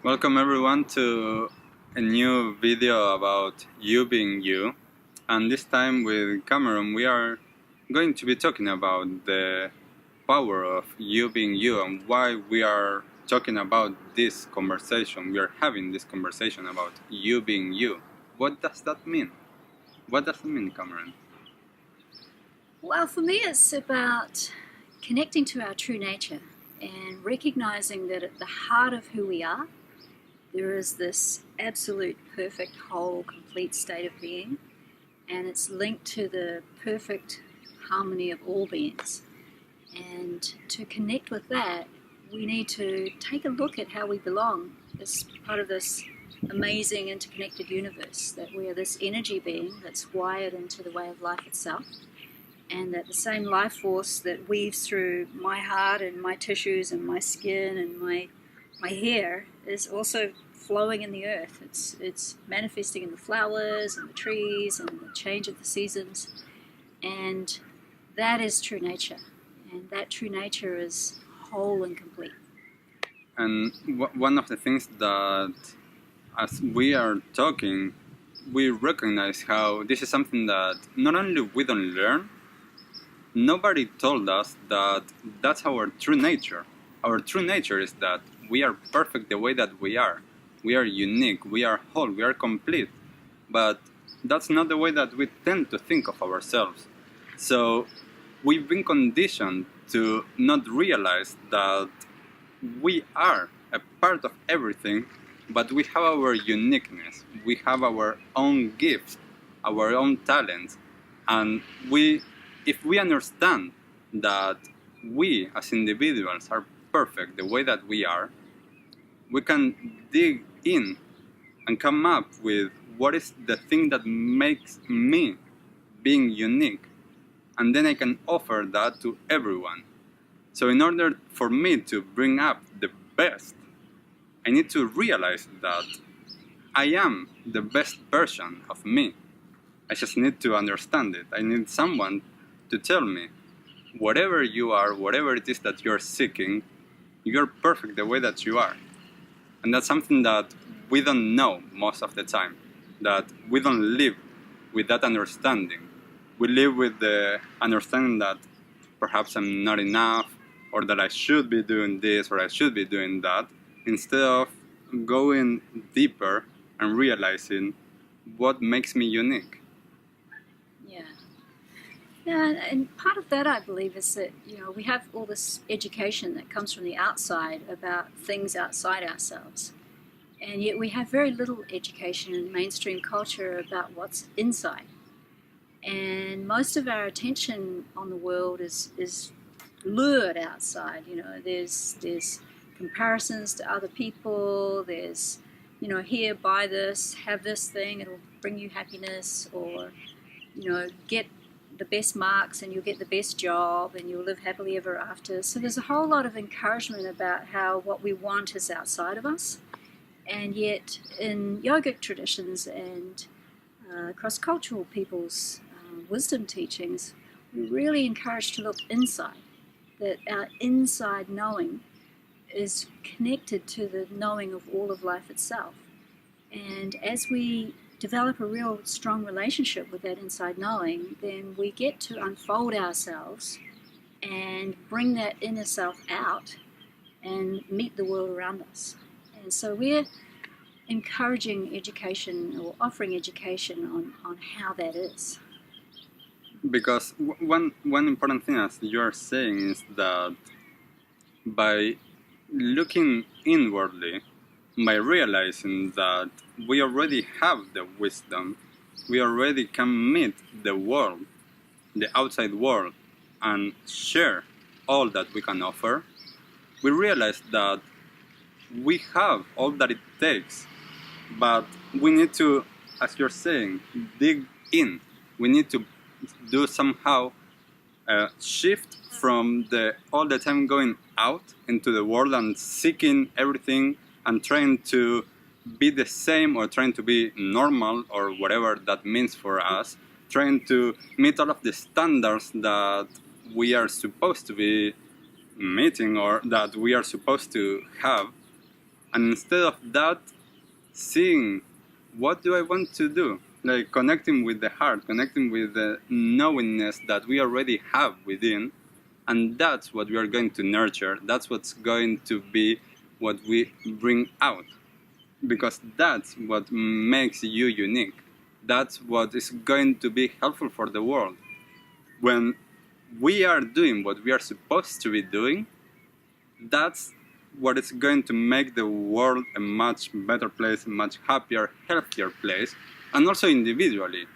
Welcome everyone to a new video about you being you, and this time with Cameron we are going to be talking about the power of you being you and why we are talking about this conversation. We are having this conversation about you being you. What does that mean? What does it mean, Cameron? Well, for me it's about connecting to our true nature and recognizing that at the heart of who we are there is this absolute, perfect, whole, complete state of being, and it's linked to the perfect harmony of all beings. And to connect with that, we need to take a look at how we belong as part of this amazing interconnected universe, that we are this energy being that's wired into the way of life itself, and that the same life force that weaves through my heart and my tissues and my skin and my hair is also flowing in the earth. It's manifesting in the flowers and the trees and the change of the seasons, and that is true nature, and that true nature is whole and complete. And one of the things that as we are talking we recognize how this is something that not only we don't learn, nobody told us that that's our true nature. Our true nature is that we are perfect the way that we are. We are unique, we are whole, we are complete. But that's not the way that we tend to think of ourselves. So we've been conditioned to not realize that we are a part of everything, but we have our uniqueness, we have our own gifts, our own talents, and if we understand that we as individuals are perfect the way that we are, we can dig in and come up with what is the thing that makes me being unique, and then I can offer that to everyone. So in order for me to bring up the best, I need to realize that I am the best version of me. I just need to understand it. I need someone to tell me, whatever you are, whatever it is that you're seeking, you're perfect the way that you are. And that's something that we don't know most of the time, that we don't live with that understanding. We live with the understanding that perhaps I'm not enough, or that I should be doing this or I should be doing that, instead of going deeper and realizing what makes me unique. Yeah, and part of that, I believe, is that we have all this education that comes from the outside about things outside ourselves, and yet we have very little education in mainstream culture about what's inside. And most of our attention on the world is lured outside. There's comparisons to other people. There's here, buy this, have this thing, it'll bring you happiness, or get the best marks and you'll get the best job and you'll live happily ever after. So there's a whole lot of encouragement about how what we want is outside of us. And yet in yogic traditions and cross-cultural people's wisdom teachings, we're really encouraged to look inside, that our inside knowing is connected to the knowing of all of life itself. And as we develop a real strong relationship with that inside knowing, then we get to unfold ourselves and bring that inner self out and meet the world around us. And so we're encouraging education, or offering education on how that is. Because one important thing, as you are saying, is that by looking inwardly, by realizing that we already have the wisdom, we already can meet the world, the outside world, and share all that we can offer, we realize that we have all that it takes, but we need to, as you're saying, dig in. We need to do somehow shift from all the time going out into the world and seeking everything and trying to be the same, or trying to be normal, or whatever that means for us, trying to meet all of the standards that we are supposed to be meeting or that we are supposed to have, And instead of that, seeing what do I want to do, like connecting with the heart, connecting with the knowingness that we already have within, and that's what we are going to nurture. That's what's going to be what we bring out, because that's what makes you unique. That's what is going to be helpful for the world. When we are doing what we are supposed to be doing, that's what is going to make the world a much better place, a much happier, healthier place, and also individually.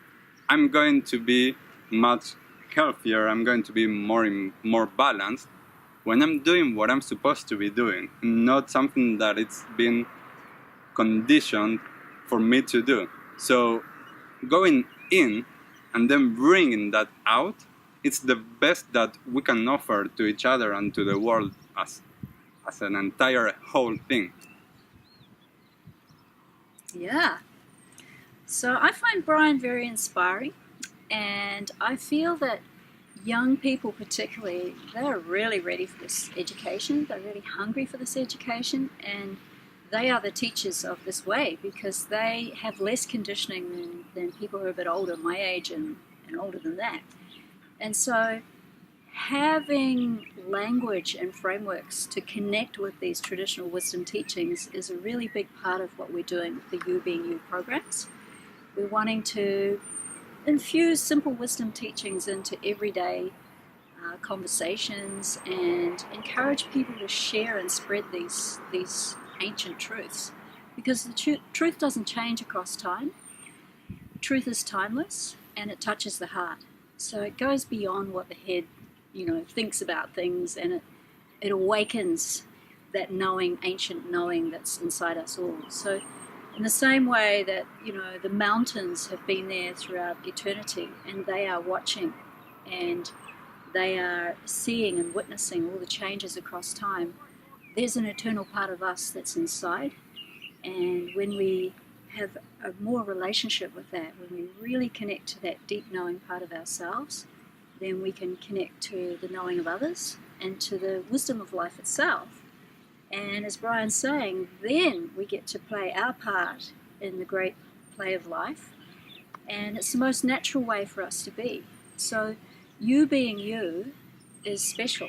I'm going to be much healthier, I'm going to be more balanced when I'm doing what I'm supposed to be doing, not something that it's been conditioned for me to do. So going in and then bringing that out, it's the best that we can offer to each other and to the world as an entire whole thing. Yeah. So I find Brian very inspiring, and I feel that young people particularly, they're really ready for this education, they're really hungry for this education, and they are the teachers of this way because they have less conditioning than people who are a bit older, my age and older than that. And so having language and frameworks to connect with these traditional wisdom teachings is a really big part of what we're doing with the You Being You programs. We're wanting to infuse simple wisdom teachings into everyday conversations and encourage people to share and spread these ancient truths, because the truth doesn't change across time. Truth is timeless and it touches the heart, so it goes beyond what the head thinks about things, and it awakens that knowing, ancient knowing that's inside us all. So in the same way that the mountains have been there throughout eternity, and they are watching and they are seeing and witnessing all the changes across time, there's an eternal part of us that's inside. And when we have a more relationship with that, when we really connect to that deep knowing part of ourselves, then we can connect to the knowing of others and to the wisdom of life itself. And as Brian's saying, then we get to play our part in the great play of life. And it's the most natural way for us to be. So you being you is special.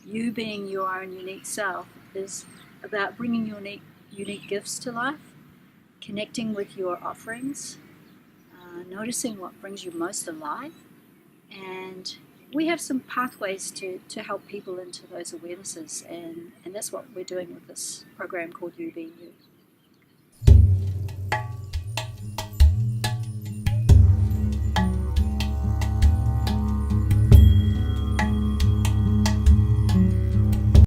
You being your own unique self is about bringing your unique gifts to life, connecting with your offerings, noticing what brings you most alive. And we have some pathways to help people into those awarenesses, and that's what we're doing with this program called You Being You.